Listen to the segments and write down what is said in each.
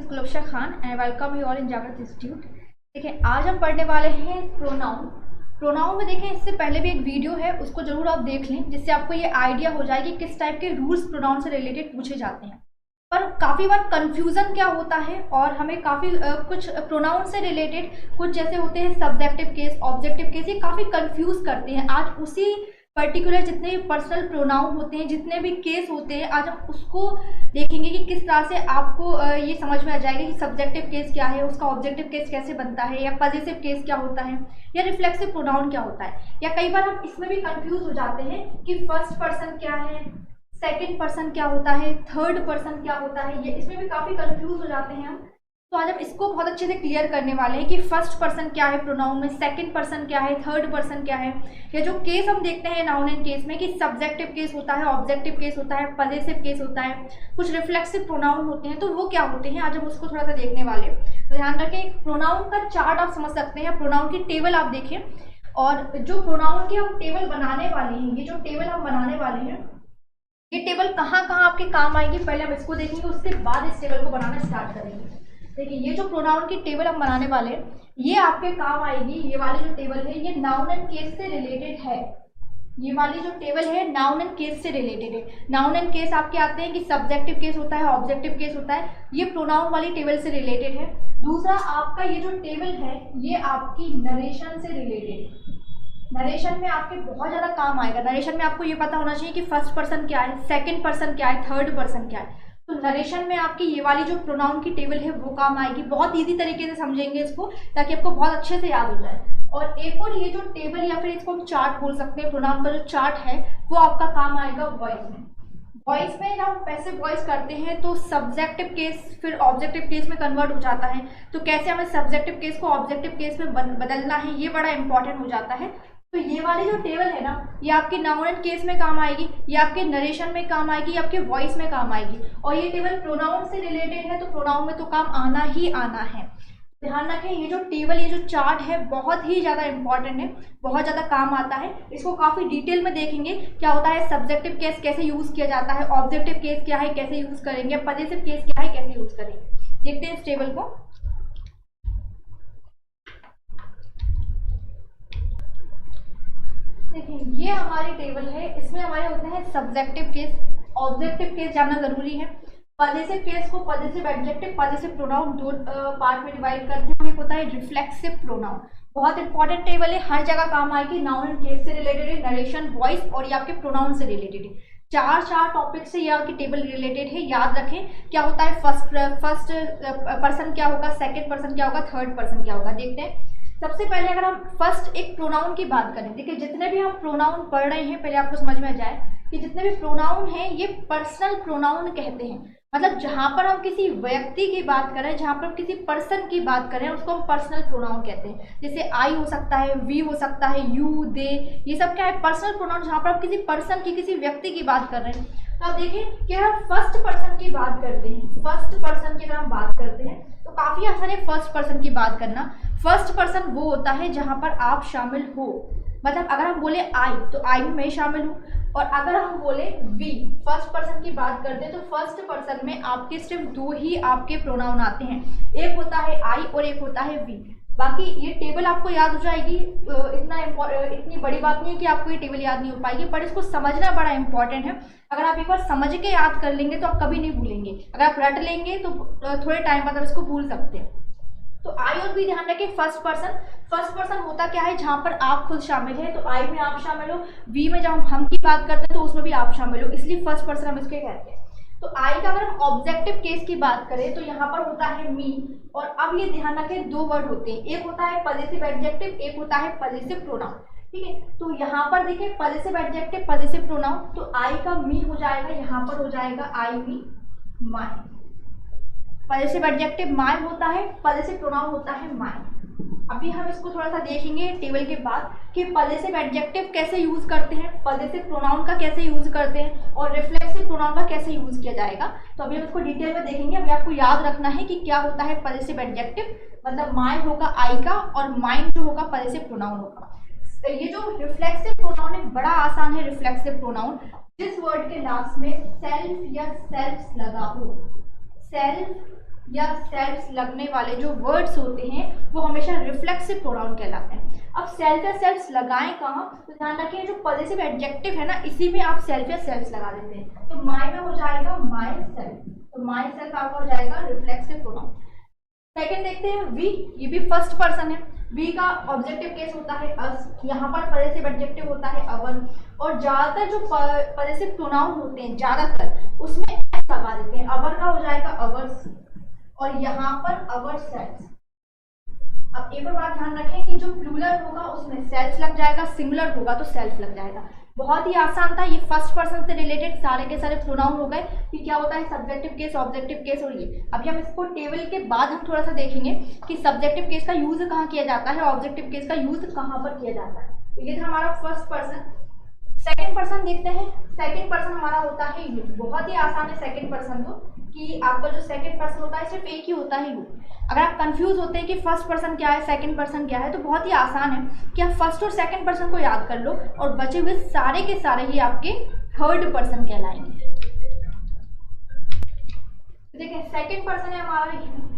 Is Gulbasha Khan and welcome you all in Jagrit institute. देखिए आज हम पढ़ने वाले हैं प्रोनाउन। प्रोनाउन में देखें इससे पहले भी एक वीडियो है, उसको जरूर आप देख लें, जिससे आपको ये आइडिया हो जाए कि किस टाइप के रूल्स प्रोनाउन से रिलेटेड पूछे जाते हैं। पर काफ़ी बार कंफ्यूजन क्या होता है और हमें काफ़ी कुछ प्रोनाउन से रिलेटेड कुछ जैसे होते हैं सब्जेक्टिव केस, ऑब्जेक्टिव केस, ये काफ़ी कंफ्यूज करते हैं। आज उसी पर्टिकुलर जितने भी पर्सनल प्रोनाउन होते हैं, जितने भी केस होते हैं, आज हम उसको देखेंगे कि किस तरह से आपको ये समझ में आ जाएगा कि सब्जेक्टिव केस क्या है, उसका ऑब्जेक्टिव केस कैसे बनता है, या पॉजिटिव केस क्या होता है, या रिफ्लेक्सिव प्रोनाउन क्या होता है। या कई बार हम इसमें भी कंफ्यूज हो जाते हैं कि फर्स्ट पर्सन क्या है, सेकंड पर्सन क्या होता है, थर्ड पर्सन क्या होता है, ये इसमें भी काफ़ी कंफ्यूज हो जाते हैं हम। तो आज हम इसको बहुत अच्छे से क्लियर करने वाले हैं कि फर्स्ट पर्सन क्या है प्रोनाउन में, सेकंड पर्सन क्या है, थर्ड पर्सन क्या है। या जो केस हम देखते हैं नाउन एंड केस में कि सब्जेक्टिव केस होता है, ऑब्जेक्टिव केस होता है, पॉजिटिव केस होता है, कुछ रिफ्लेक्सिव प्रोनाउन होते हैं, तो वो क्या होते हैं आज हम उसको थोड़ा सा देखने वाले हैं। तो ध्यान रखें, प्रोनाउन का चार्ट आप समझ सकते हैं, प्रोनाउन की टेबल आप देखें, और जो प्रोनाउन की हम टेबल बनाने वाले हैं, ये जो टेबल हम बनाने वाले हैं, ये टेबल कहाँ कहाँ आपके काम आएगी, पहले हम इसको देखेंगे, उसके बाद इस टेबल को बनाना स्टार्ट करेंगे। देखिए ये जो प्रोनाउन की टेबल हम बनाने वाले हैं, ये आपके काम आएगी। ये वाली जो टेबल है ये नाउन एंड केस से रिलेटेड है। ये वाली जो टेबल है नाउन एंड केस से रिलेटेड है। नाउन एंड केस आपके आते हैं कि सब्जेक्टिव केस होता है, ऑब्जेक्टिव केस होता है, ये प्रोनाउन वाली टेबल से रिलेटेड है। दूसरा आपका ये जो टेबल है ये आपकी नरेशन से रिलेटेड है। नरेशन में आपके बहुत ज़्यादा काम आएगा। नरेशन में आपको ये पता होना चाहिए कि फर्स्ट पर्सन क्या है, सेकंड पर्सन क्या है, थर्ड पर्सन क्या है। तो नरेशन में आपकी ये वाली जो प्रोनाउन की टेबल है वो काम आएगी। बहुत इजी तरीके से समझेंगे इसको ताकि आपको बहुत अच्छे से याद हो जाए। और एक और ये जो टेबल या फिर इसको हम चार्ट बोल सकते हैं, प्रोनाउन का जो चार्ट है वो आपका काम आएगा वॉइस में। वॉइस में जब हम पैसिव वॉइस करते हैं तो सब्जेक्टिव केस फिर ऑब्जेक्टिव केस में कन्वर्ट हो जाता है। तो कैसे हमें सब्जेक्टिव केस को ऑब्जेक्टिव केस में बदलना है, ये बड़ा इंपॉर्टेंट हो जाता है। तो ये वाली जो टेबल है ना, ये आपके नाउन एंड केस में काम आएगी, ये आपके नरेशन में काम आएगी, ये आपके वॉइस में काम आएगी। और ये टेबल प्रोनाउन से रिलेटेड है, तो प्रोनाउन में तो काम आना ही आना है। ध्यान रखें, ये जो टेबल, ये जो चार्ट है बहुत ही ज़्यादा इंपॉर्टेंट है, बहुत ज़्यादा काम आता है। इसको काफ़ी डिटेल में देखेंगे क्या होता है, सब्जेक्टिव केस कैसे यूज़ किया जाता है, ऑब्जेक्टिव केस क्या है कैसे यूज़ करेंगे, पॉजिटिव केस क्या है कैसे यूज़ करेंगे। देखते हैं इस टेबल को। देखिए ये हमारी टेबल है, इसमें हमारे होते हैं सब्जेक्टिव केस, ऑब्जेक्टिव केस जानना जरूरी है। पॉजिटिव केस को पॉजिटिव एडजेक्टिव, पॉजिटिव प्रोनाउन दो पार्ट में डिवाइड करते हैं। एक होता है रिफ्लेक्सिव प्रोनाउन, बहुत इंपॉर्टेंट टेबल है, हर जगह काम आएगी। नाउन एंड केस से रिलेटेड है, नरेशन, वॉइस और ये आपके प्रोनाउन से रिलेटेड है। चार टॉपिक से ये आपकी टेबल रिलेटेड है। याद रखें क्या होता है, फर्स्ट पर्सन क्या होगा, सेकेंड पर्सन क्या होगा, थर्ड पर्सन क्या होगा। देखते हैं सबसे पहले अगर हम फर्स्ट एक प्रोनाउन की बात करें। देखिए जितने भी हम प्रोनाउन पढ़ रहे हैं, पहले आपको समझ में आ जाए कि जितने भी प्रोनाउन हैं ये पर्सनल प्रोनाउन कहते हैं। मतलब जहाँ पर हम किसी व्यक्ति की बात करें, जहाँ पर हम किसी पर्सन की बात करें, उसको हम पर्सनल प्रोनाउन कहते हैं। जैसे आई हो सकता है, वी हो सकता है, यू, दे, ये सब क्या है, पर्सनल प्रोनाउन, जहाँ पर हम किसी पर्सन की, किसी व्यक्ति की बात कर रहे हैं। तो आप देखें कि हम फर्स्ट पर्सन की बात करते हैं, फर्स्ट पर्सन की अगर हम बात करते हैं तो काफ़ी आसान है फर्स्ट पर्सन की बात करना। फर्स्ट पर्सन वो होता है जहाँ पर आप शामिल हो। मतलब अगर हम बोले आई तो आई में मैं शामिल हूँ, और अगर हम बोले वी, फर्स्ट पर्सन की बात करते हैं, तो फर्स्ट पर्सन में आपके सिर्फ दो ही आपके प्रोनाउन आते हैं, एक होता है आई और एक होता है वी। बाकी ये टेबल आपको याद हो जाएगी, इतनी बड़ी बात नहीं है कि आपको ये टेबल याद नहीं हो पाएगी, पर इसको समझना बड़ा इंपॉर्टेंट है। अगर आप एक बार समझ के याद कर लेंगे तो आप कभी नहीं भूलेंगे। अगर आप रट लेंगे तो थोड़े टाइम बाद आप इसको भूल सकते हैं। तो आई और वी ध्यान रखें, फर्स्ट पर्सन होता क्या है, जहाँ पर आप खुद शामिल है। तो आई में आप शामिल हो, वी में जब हम की बात करते हैं तो उसमें भी आप शामिल हो, इसलिए फर्स्ट पर्सन हम इसके कहते हैं। तो आई का अगर हम ऑब्जेक्टिव केस की बात करें तो यहाँ पर होता है मी। और अब ये ध्यान रखें, दो वर्ड होते हैं, एक होता है पॉजिटिव एडजेक्टिव, एक होता है पॉजिटिव प्रोनाउन। ठीक है, तो यहाँ पर देखिए पॉजिटिव एडजेक्टिव, पॉजिटिव प्रोनाउन, तो आई का मी हो जाएगा, यहाँ पर हो जाएगा आई, मी, माई। पॉजिटिव एडजेक्टिव माई होता है, पॉजिटिव प्रोनाउन होता है माई। अभी हम इसको थोड़ा सा देखेंगे टेबल के बाद कि पॉजिटिव एडजेक्टिव कैसे यूज करते हैं, पॉजिटिव प्रोनाउन का कैसे यूज करते हैं, और रिफ्लेक्सिव प्रोनाउन का कैसे यूज किया जाएगा। तो अभी हम इसको डिटेल में देखेंगे। अभी आपको याद रखना है कि क्या होता है पॉजिटिव एडजेक्टिव, मतलब माई होगा आई का, और माइन जो होगा पॉजिटिव प्रोनाउन होगा। ये जो रिफ्लेक्सिव प्रोनाउन है बड़ा आसान है। रिफ्लेक्सिव प्रोनाउन जिस वर्ड के लास्ट में सेल्फ या सेल्फ्स लगा हो, सेल्फ या सेल्फ लगने वाले जो वर्ड्स होते हैं वो हमेशा रिफ्लेक्सिव प्रोनाउन कहलाते हैं। अब सेल्फ या सेल्फ्स लगाएं कहाँ, तो ध्यान रखिए जो पॉजिटिव एडजेक्टिव है ना, इसी में आप सेल्फ या सेल्फ्स लगा देते हैं। तो माई में हो जाएगा माई सेल्फ, तो माई सेल्फ आपका हो जाएगा रिफ्लेक्सिव प्रोनाउन। सेकंड देखते हैं वी, ये भी फर्स्ट पर्सन है। वी का ऑब्जेक्टिव केस होता है अस, यहाँ पर पॉजिटिव एडजेक्टिव होता है अवर, और ज्यादातर जो पॉजिटिव प्रोनाउन होते हैं ज्यादातर उसमें एस लगा देते हैं। अवर का हो जाएगा अवर्स, और यहाँ पर अवर सेल्फ। अब एक और बात ध्यान रखें कि जो प्लूरल होगा उसमें सेल्फ लग जाएगा, सिंगुलर होगा तो सेल्फ लग जाएगा। बहुत ही आसान था, ये फर्स्ट पर्सन से रिलेटेड सारे के सारे प्रोनाउन हो गए कि क्या होता है सब्जेक्टिव केस, ऑब्जेक्टिव केस और ये। अभी हम इसको टेबल के बाद हम थोड़ा सा देखेंगे कि सब्जेक्टिव केस का यूज कहाँ किया जाता है, ऑब्जेक्टिव केस का यूज कहाँ पर किया जाता है। तो ये था हमारा फर्स्ट पर्सन। सेकेंड पर्सन देखते हैं। सेकेंड पर्सन हमारा होता है यू। बहुत ही आसान है सेकेंड पर्सन तो, कि आपका जो सेकेंड पर्सन होता है सिर्फ एक ही होता है यू। अगर आप कंफ्यूज होते हैं कि फर्स्ट पर्सन क्या है सेकंड पर्सन क्या है, तो बहुत ही आसान है कि आप फर्स्ट और सेकंड पर्सन को याद कर लो और बचे हुए सारे के सारे ही आपके थर्ड पर्सन कहलाएंगे। देखिए सेकंड पर्सन है हमारा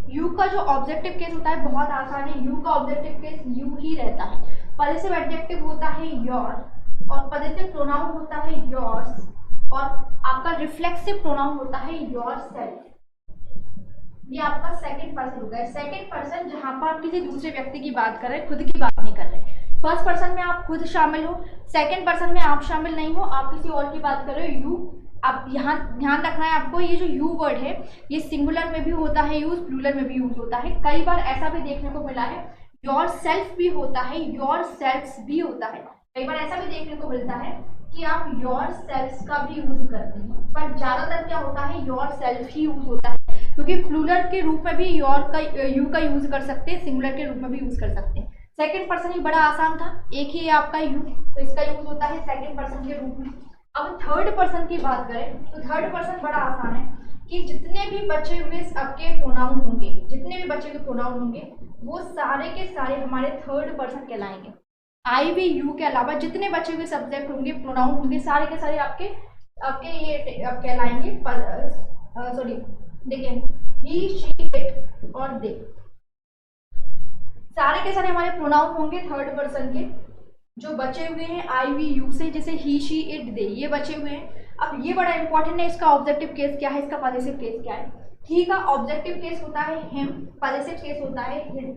यू का जो ऑब्जेक्टिव केस होता है बहुत आसान है। यू का ऑब्जेक्टिव केस यू ही रहता है। पॉजिटिव एडजेक्टिव होता है योर, और पॉजिटिव प्रोनाउन होता है योर्स, और आपका रिफ्लेक्सिव प्रोनाउन होता है योर सेल्फ। ये आपका सेकंड पर्सन होगा। सेकंड पर्सन जहां पर आप किसी दूसरे व्यक्ति की बात कर रहे हैं, खुद की बात नहीं कर रहे। फर्स्ट पर्सन में आप खुद शामिल हो, सेकंड पर्सन में आप शामिल नहीं हो, आप किसी और की बात कर रहे हो यू। अब यहाँ ध्यान रखना है आपको, ये जो यू वर्ड है ये सिंगुलर में भी होता है यूज, प्लूरल में भी यूज होता है। कई बार ऐसा भी देखने को मिला है योर सेल्फ भी होता है, योर सेल्फ्स भी होता है। कई बार ऐसा भी देखने को मिलता है कि आप योर सेल्फ्स का भी यूज करते हैं, पर ज्यादातर क्या होता है योर सेल्फ ही यूज होता है, क्योंकि प्लूरल के रूप में भी योर का यू का यूज कर सकते हैं, सिंगुलर के रूप में भी यूज कर सकते हैं। सेकंड पर्सन ही बड़ा आसान था, एक ही है आपका यू, तो इसका यूज होता है सेकंड पर्सन के रूप में। अब थर्ड पर्सन की बात करें तो थर्ड पर्सन बड़ा आसान है कि जितने भी बचे हुए आपके प्रोनाउन होंगे, जितने भी बचे हुए प्रोनाउन होंगे वो सारे के सारे हमारे थर्ड पर्सन कहलाएंगे। आई वी यू के अलावा जितने बचे हुए सब्जेक्ट होंगे, प्रोनाउन होंगे, सारे के सारे आपके ये कहलाएंगे। सॉरी देखिए ही शी इट और दे, सारे के सारे हमारे प्रोनाउन होंगे थर्ड पर्सन के। जो बचे हुए हैं आई वी यू से, जैसे ही शी इट दे, ये बचे हुए हैं। अब ये बड़ा इंपॉर्टेंट है, इसका ऑब्जेक्टिव केस क्या है, इसका पॉजिटिव केस क्या है। ही का ऑब्जेक्टिव केस होता है हिम, पॉजिटिव केस होता है हिम,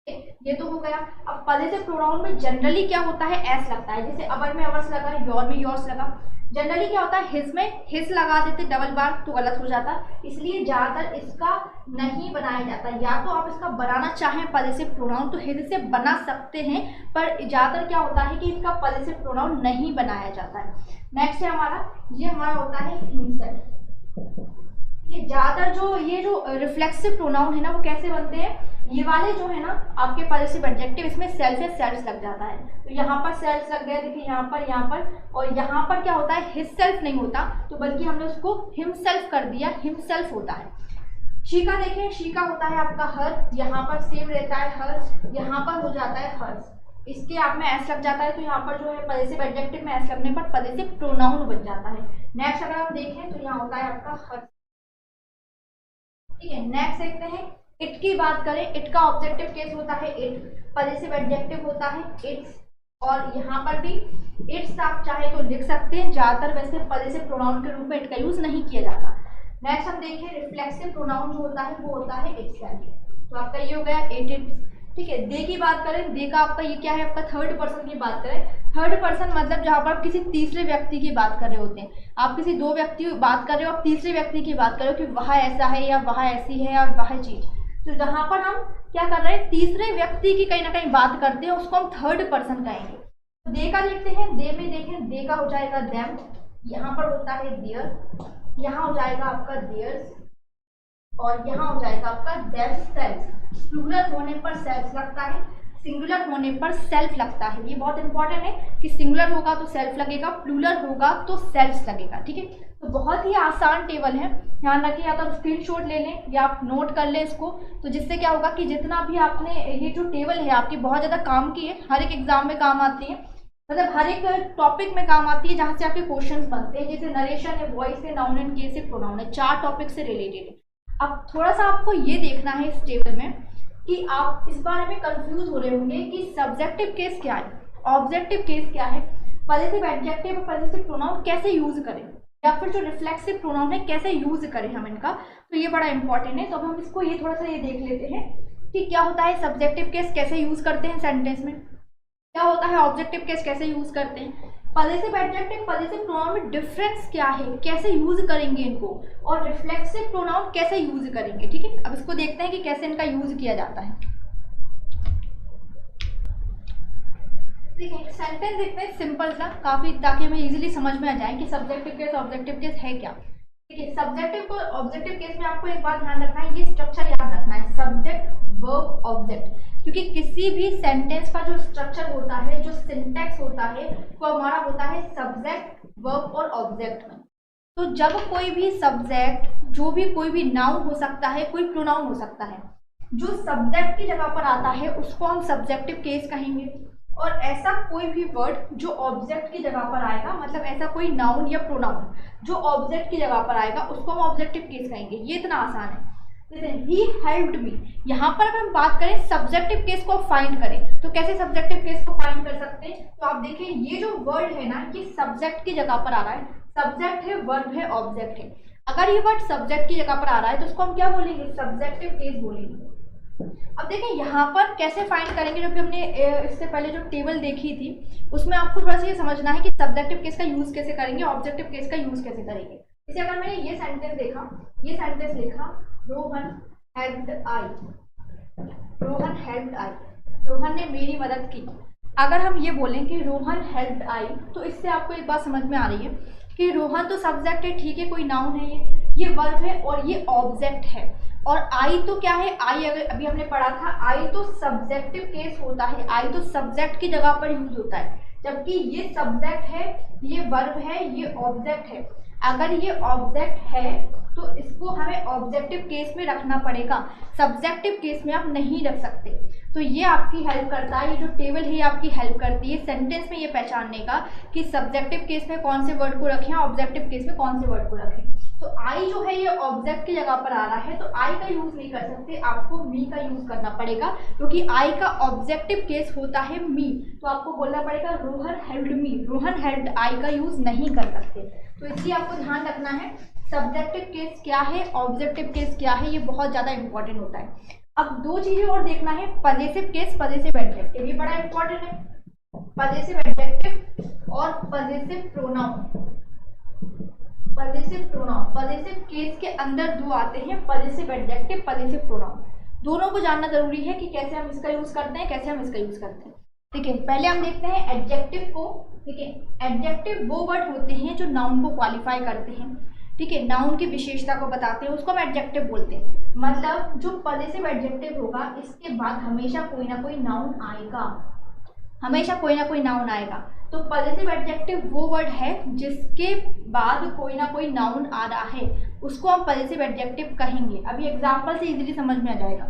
ये तो हो गया। अब पॉजिटिव प्रोनाउन में जनरली क्या होता है एस लगता है, जैसे अवर में अवर्स लगा, योर में योर्स लगा। जनरली क्या होता है हिज में हिज लगा देते डबल बार तो गलत हो जाता, इसलिए ज्यादातर इसका नहीं बनाया जाता। या तो आप इसका बनाना चाहें पॉजिटिव प्रोनाउन तो हिज से बना सकते हैं, पर ज्यादातर क्या होता है कि इसका पॉजिटिव प्रोनाउन नहीं बनाया जाता है। नेक्स्ट है हमारा, ये हमारा होता है हिमसेल्फ। ज्यादातर जो ये जो रिफ्लेक्सिव प्रोनाउन है ना वो कैसे बनते हैं, ये वाले जो है ना आपके पॉजिटिव एडजेक्टिव, इसमें सेल्फ या सेल्फ लग जाता है। तो यहाँ पर सेल्फ लग गया, देखिए यहाँ पर, और यहाँ पर क्या होता है हिज सेल्फ नहीं होता, तो बल्कि हमने उसको हिमसेल्फ कर दिया, हिमसेल्फ होता है। शी का देखिए, शी का होता है आपका हर, यहाँ पर सेम रहता है हर, यहाँ पर हो जाता है हर्स, इसके आप में एस लग जाता है, तो यहाँ पर जो है पॉजिटिव एडजेक्टिव में एस लगने पर पॉजिटिव प्रोनाउन बन जाता है। नेक्स्ट अगर हम देखें तो यहाँ होता है आपका हर। ठीक है, नेक्स्ट देखते हैं इट की बात करें। इट का ऑब्जेक्टिव केस होता है इट, पॉजिटिव एडजेक्टिव होता है इट्स, और यहाँ पर भी इट्स आप चाहे तो लिख सकते हैं, ज्यादातर वैसे पॉजिटिव प्रोनाउन के रूप में इट का यूज नहीं किया जाता। नेक्स्ट हम देखें रिफ्लेक्सिव प्रोनाउन जो होता है वो होता है इटसेल्फ, तो आपका ये हो गया इट इट्स। ठीक है, दे की बात करें, दे का आपका ये क्या है, आपका थर्ड पर्सन की बात करें। थर्ड पर्सन मतलब जहाँ पर आप किसी तीसरे व्यक्ति की बात कर रहे होते हैं, आप किसी दो व्यक्ति बात कर रहे हो, आप तीसरे व्यक्ति की बात कर रहे हो कि वह ऐसा है या वह ऐसी है या वह चीज, तो जहाँ पर हम क्या कर रहे हैं तीसरे व्यक्ति की कहीं ना कहीं बात करते हैं उसको हम थर्ड पर्सन कहेंगे। दे का देखते हैं, दे में देखें, दे का हो जाएगा देम, यहाँ पर होता है देयर, यहाँ हो जाएगा आपका देयर्स, और यहाँ हो जाएगा आपका देयर सेल्फ। प्लूरल होने पर सेल्फ लगता है, सिंगुलर होने पर सेल्फ लगता है। ये बहुत इंपॉर्टेंट है कि सिंगुलर होगा तो सेल्फ लगेगा, प्लूरल होगा तो सेल्फ लगेगा। ठीक है, तो बहुत ही आसान टेबल है, ध्यान रखिए, या तो आप स्क्रीनशॉट ले लें या आप नोट कर लें इसको, तो जिससे क्या होगा कि जितना भी आपने ये जो टेबल है आपकी बहुत ज़्यादा काम की है, हर एक एग्जाम में काम आती है, मतलब हर एक टॉपिक में काम आती है जहाँ से आपके क्वेश्चंस बनते हैं। जैसे नरेशन है, वॉइस है, नाउन एंड केस है, प्रोनाउन है, 4 टॉपिक से रिलेटेड है। अब थोड़ा सा आपको ये देखना है इस टेबल में कि आप इस बारे में कंफ्यूज हो रहे होंगे कि सब्जेक्टिव केस क्या है, ऑब्जेक्टिव केस क्या है, पॉजेसिव एडजेक्टिव और पॉजेसिव प्रोनाउन कैसे यूज करें, या फिर जो रिफ्लेक्सिव प्रोनाउन है कैसे यूज करें हम इनका। तो ये बड़ा इंपॉर्टेंट है। तो अब हम इसको ये थोड़ा सा ये देख लेते हैं कि क्या होता है सब्जेक्टिव केस कैसे यूज करते हैं सेंटेंस में, क्या होता है ऑब्जेक्टिव केस कैसे यूज करते हैं, पॉजेसिव एडजेक्टिव पॉजेसिव प्रोनाउन में डिफरेंस क्या है, कैसे यूज करेंगे इनको, और रिफ्लेक्सिव प्रोनाउन कैसे यूज करेंगे। ठीक है, अब इसको देखते हैं कि कैसे इनका यूज किया जाता है। देखिए सेंटेंस देखते हैं सिंपल सा काफी, ताकि हमें इजीली समझ में आ जाए कि सब्जेक्टिव केस ऑब्जेक्टिव केस है क्या। ठीक है, सब्जेक्टिव को ऑब्जेक्टिव केस में आपको एक बात ध्यान रखना है, ये स्ट्रक्चर याद रखना है, सब्जेक्ट वर्ब ऑब्जेक्ट, क्योंकि किसी भी सेंटेंस का जो स्ट्रक्चर होता है, जो सिंटैक्स होता है, वो हमारा होता है सब्जेक्ट वर्ब और ऑब्जेक्ट में। तो जब कोई भी सब्जेक्ट, जो भी कोई भी नाउन हो सकता है, कोई प्रोनाउन हो सकता है, जो सब्जेक्ट की जगह पर आता है उसको हम सब्जेक्टिव केस कहेंगे, और ऐसा कोई भी वर्ड जो ऑब्जेक्ट की जगह पर आएगा, मतलब ऐसा कोई नाउन या प्रोनाउन जो ऑब्जेक्ट की जगह पर आएगा, उसको हम ऑब्जेक्टिव केस कहेंगे। ये इतना आसान है। जैसे ही हेल्प्ड मी, यहाँ पर अगर हम बात करें सब्जेक्टिव केस को फाइंड करें तो कैसे सब्जेक्टिव केस को फाइंड कर सकते हैं। तो आप देखिए ये जो वर्ड है ना, ये सब्जेक्ट की जगह पर आ रहा है, सब्जेक्ट है, वर्ब है, ऑब्जेक्ट है। अगर ये वर्ड सब्जेक्ट की जगह पर आ रहा है तो उसको हम क्या बोलेंगे, सब्जेक्टिव केस बोलेंगे। अब देखिए यहाँ पर कैसे फाइंड करेंगे, जो कि हमने इससे पहले जो टेबल देखी थी उसमें आपको थोड़ा सा ये समझना है कि सब्जेक्टिव केस का यूज कैसे करेंगे, ऑब्जेक्टिव केस का यूज कैसे करेंगे। जैसे अगर मैंने ये सेंटेंस देखा, ये सेंटेंस लिखा, रोहन हेल्प्ड आई, रोहन हेल्प्ड आई, रोहन ने मेरी मदद की। अगर हम ये बोलें कि रोहन हेल्प्ड आई, तो इससे आपको एक बात समझ में आ रही है कि रोहन तो सब्जेक्ट है, ठीक है, कोई नाउन है, ये वर्ब है और ये ऑब्जेक्ट है, और आई तो क्या है, आई अगर अभी हमने पढ़ा था, आई तो सब्जेक्टिव केस होता है, आई तो सब्जेक्ट की जगह पर यूज होता है, जबकि ये सब्जेक्ट है, ये वर्ब है, ये ऑब्जेक्ट है। अगर ये ऑब्जेक्ट है तो इसको हमें ऑब्जेक्टिव केस में रखना पड़ेगा, सब्जेक्टिव केस में आप नहीं रख सकते। तो ये आपकी हेल्प करता है, ये जो टेबल है ये आपकी हेल्प करती है सेंटेंस में ये पहचानने का कि सब्जेक्टिव केस में कौन से वर्ड को रखें, ऑब्जेक्टिव केस में कौन से वर्ड को रखें। तो आई जो है ये ऑब्जेक्ट की जगह पर आ रहा है, तो आई का यूज नहीं कर सकते, आपको मी का यूज करना पड़ेगा, क्योंकि आई का ऑब्जेक्टिव केस होता है मी। तो आपको बोलना पड़ेगा Rohan helped me, Rohan helped I का यूज नहीं कर सकते। तो इसलिए आपको ध्यान रखना है सब्जेक्टिव केस क्या है, ऑब्जेक्टिव केस क्या है, ये बहुत ज़्यादा इंपॉर्टेंट होता है। अब दो चीज़ें और देखना है, पॉजेसिव केस, पॉजेसिव एडजेक्टिव, ये बड़ा इंपॉर्टेंट है। पॉजेसिव एडजेक्टिव और possessive pronoun, possessive pronoun, possessive case के अंदर दो आते हैं, पॉजेसिव एडजेक्टिव, पॉजेसिव प्रोनाउन। दोनों को जानना जरूरी है कि कैसे हम इसका यूज करते हैं, कैसे हम इसका यूज करते हैं। ठीक है, पहले हम देखते हैं एडजेक्टिव को। ठीक है, एडजेक्टिव वो वर्ड होते हैं जो नाउन को क्वालिफाई करते हैं। ठीक है, नाउन की विशेषता को बताते हैं, उसको हम एडजेक्टिव बोलते हैं। मतलब जो पॉजेसिव एडजेक्टिव होगा इसके बाद हमेशा कोई ना कोई नाउन आएगा, हमेशा कोई ना कोई नाउन आएगा। तो पॉजेसिव एडजेक्टिव वो वर्ड है जिसके बाद कोई ना कोई नाउन आ रहा है, उसको हम पॉजेसिव एडजेक्टिव कहेंगे। अभी एग्जांपल से इजीली समझ में आ जाएगा।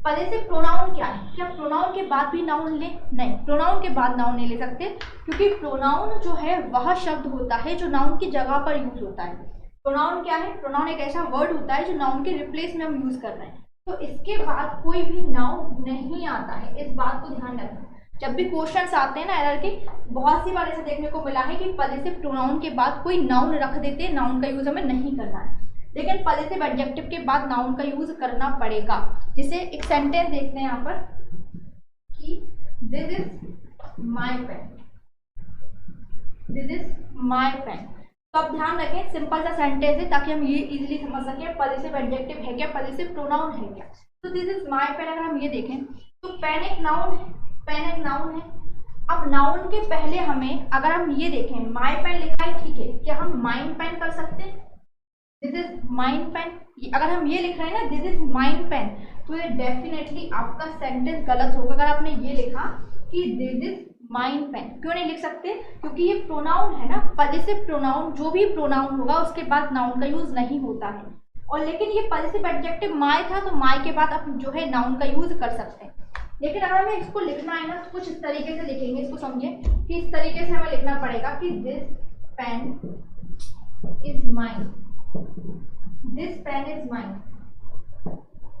पॉजेसिव प्रोनाउन क्या है, क्या प्रोनाउन के बाद भी नाउन ले? नहीं, प्रोनाउन के बाद नाउन नहीं ले सकते, क्योंकि प्रोनाउन जो है वह शब्द होता है जो नाउन की जगह पर यूज होता है। प्रोनाउन क्या है, प्रोनाउन एक ऐसा वर्ड होता है जो नाउन के रिप्लेस में हम यूज कर रहे हैं। तो इसके बाद कोई भी नाउन नहीं आता है, इस बात को ध्यान रखना। जब भी क्वेश्चंस आते हैं ना एरर के, बहुत सी बार ऐसा देखने को मिला है कि पॉजेसिव प्रोनाउन के बाद कोई नाउन रख देते हैं, नाउन का यूज हमें नहीं करना है, लेकिन पॉजेसिव एडजेक्टिव के बाद नाउन का यूज करना पड़ेगा। जैसे एक सेंटेंस देखते हैं यहाँ पर कि this is my pen, this is my pen. तो अब ध्यान रखें, सिंपल सा सेंटेंस है ताकि हम ये इजीली समझ सकें पॉजेसिव एडजेक्टिव है क्या, पॉजेसिव प्रोनाउन है क्या। तो दिस इज माय पेन अगर हम ये देखें तो पेन एक नाउन है, पेन एक नाउन है। अब नाउन के पहले हमें अगर हम ये देखें माय पेन लिखा है, ठीक है, क्या हम माइन पेन कर सकते हैं? दिस इज माइन पेन, अगर हम ये लिख रहे हैं ना दिस इज माइन पेन, तो ये डेफिनेटली आपका सेंटेंस गलत होगा। अगर आपने ये लिखा कि दिस इज माइन पेन, क्यों नहीं लिख सकते? क्योंकि ये प्रोनाउन है ना, पॉजेसिव प्रोनाउन, जो भी प्रोनाउन होगा उसके बाद नाउन का यूज नहीं होता है। और लेकिन ये पॉजेसिव एडजेक्टिव माय था, तो माय के बाद आप जो है नाउन का यूज कर सकते हैं। लेकिन अगर हमें इसको लिखना है ना तो कुछ इस तरीके से लिखेंगे, इसको समझे कि इस तरीके से हमें लिखना पड़ेगा कि this pen is mine, this pen is mine.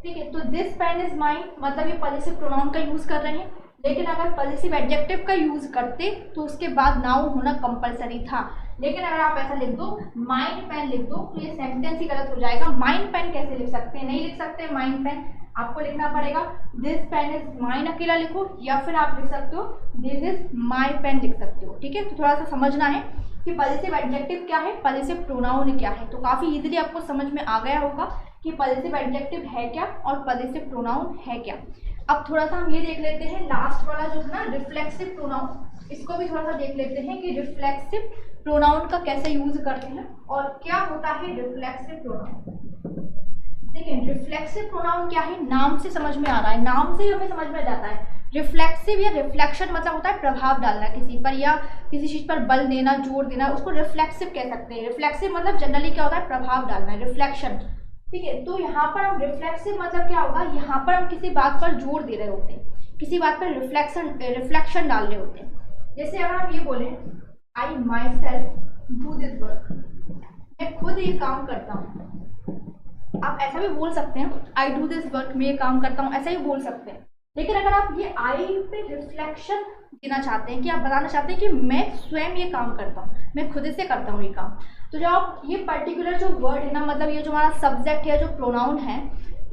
ठीक है, तो दिस पेन इज माइन मतलब ये पॉजेसिव प्रोनाउन का यूज कर रहे हैं, लेकिन अगर पॉजेसिव एडजेक्टिव का यूज करते तो उसके बाद नाउन होना कंपलसरी था। लेकिन अगर आप ऐसा लिख दो माइन पेन लिख दो तो ये सेंटेंस ही गलत हो जाएगा। माइन पेन कैसे लिख सकते हैं, नहीं लिख सकते माइन पेन, आपको लिखना पड़ेगा दिस पेन इज माइन अकेला लिखो, या फिर आप लिख सकते हो दिस इज माई पेन लिख सकते हो। ठीक है, तो थोड़ा सा समझना है कि पॉजेसिव एडजेक्टिव क्या है, पॉजेसिव प्रोनाउन क्या है। तो काफ़ी इजीली आपको समझ में आ गया होगा कि पॉजेसिव एडजेक्टिव है क्या और पॉजेसिव प्रोनाउन है क्या। अब थोड़ा सा हम ये देख लेते हैं लास्ट वाला जो है ना रिफ्लेक्सिव प्रोनाउन, इसको भी थोड़ा सा देख लेते हैं कि रिफ्लेक्सिव प्रोनाउन का कैसे यूज करते हैं और क्या होता है रिफ्लेक्सिव प्रोनाउन। देखिए रिफ्लेक्सिव प्रोनाउन क्या है, नाम से समझ में आ रहा है, नाम से हमें समझ में जाता है। रिफ्लेक्सिव या रिफ्लेक्शन मतलब होता है प्रभाव डालना किसी पर या किसी चीज पर बल देना, जोर देना, उसको रिफ्लेक्सिव कह सकते हैं। रिफ्लेक्सिव मतलब जनरली क्या होता है, प्रभाव डालना, रिफ्लेक्शन। ठीक है, तो यहाँ पर हम रिफ्लेक्सिव मतलब क्या होगा, यहाँ पर हम किसी बात पर जोर दे रहे होते हैं, किसी बात पर रिफ्लेक्शन डाल रहे होते हैं। जैसे अगर हम ये बोले I myself do this work, मैं खुद ये काम करता हूँ, आप ऐसा भी बोल सकते हैं आई डू दिस वर्क, मैं ये काम करता हूँ, ऐसा ही बोल सकते हैं। लेकिन अगर आप ये आई पे रिफ्लेक्शन देना चाहते हैं कि आप बताना चाहते हैं कि मैं स्वयं ये काम करता हूँ, मैं खुद से करता हूँ ये काम, तो जब आप ये पर्टिकुलर जो वर्ड है ना, मतलब ये जो हमारा सब्जेक्ट है, जो प्रोनाउन है,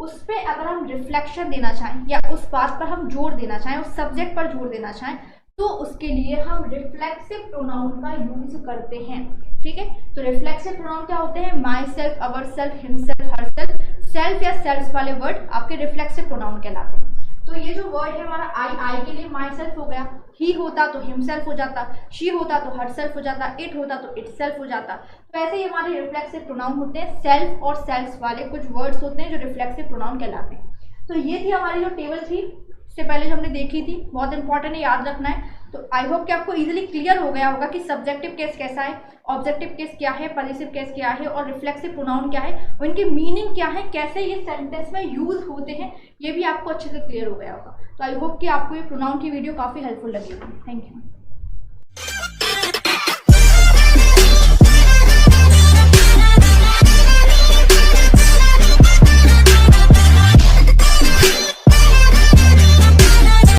उस पर अगर हम रिफ्लेक्शन देना चाहें या उस बात पर हम जोर देना चाहें, उस सब्जेक्ट पर जोर देना चाहें, तो उसके लिए हम रिफ्लेक्सिव प्रोनाउन का यूज करते हैं। ठीक है, तो रिफ्लेक्सिव प्रोनाउन क्या होते हैं, my self, our self, himself, her self, self या सेल्फ वाले वर्ड आपके रिफ्लेक्सिव प्रोनाउन कहलाते हैं। तो ये जो वर्ड है हमारा आई के लिए माई सेल्फ हो गया, ही होता तो हिमसेल्फ हो जाता, शी होता तो हर सेल्फ हो जाता, इट होता तो इट सेल्फ हो जाता। तो ऐसे ही हमारे रिफ्लेक्सिव प्रोनाउन होते हैं, सेल्फ और सेल्फ वाले कुछ वर्ड्स होते हैं जो रिफ्लेक्सिव प्रोनाउन कहलाते हैं। तो ये थी हमारी जो टेबल थी, इससे पहले जो हमने देखी थी, बहुत इंपॉर्टेंट है, याद रखना है। तो आई होप कि आपको इजीली क्लियर हो गया होगा कि सब्जेक्टिव केस कैसा है, ऑब्जेक्टिव केस क्या है, पॉजेसिव केस क्या है और रिफ्लेक्सिव प्रोनाउन क्या है, और इनकी मीनिंग क्या है, कैसे ये सेंटेंस में यूज होते हैं, ये भी आपको अच्छे से क्लियर हो गया होगा। तो आई होप कि आपको ये प्रोनाउन की वीडियो काफ़ी हेल्पफुल लगी होगी। Thank you.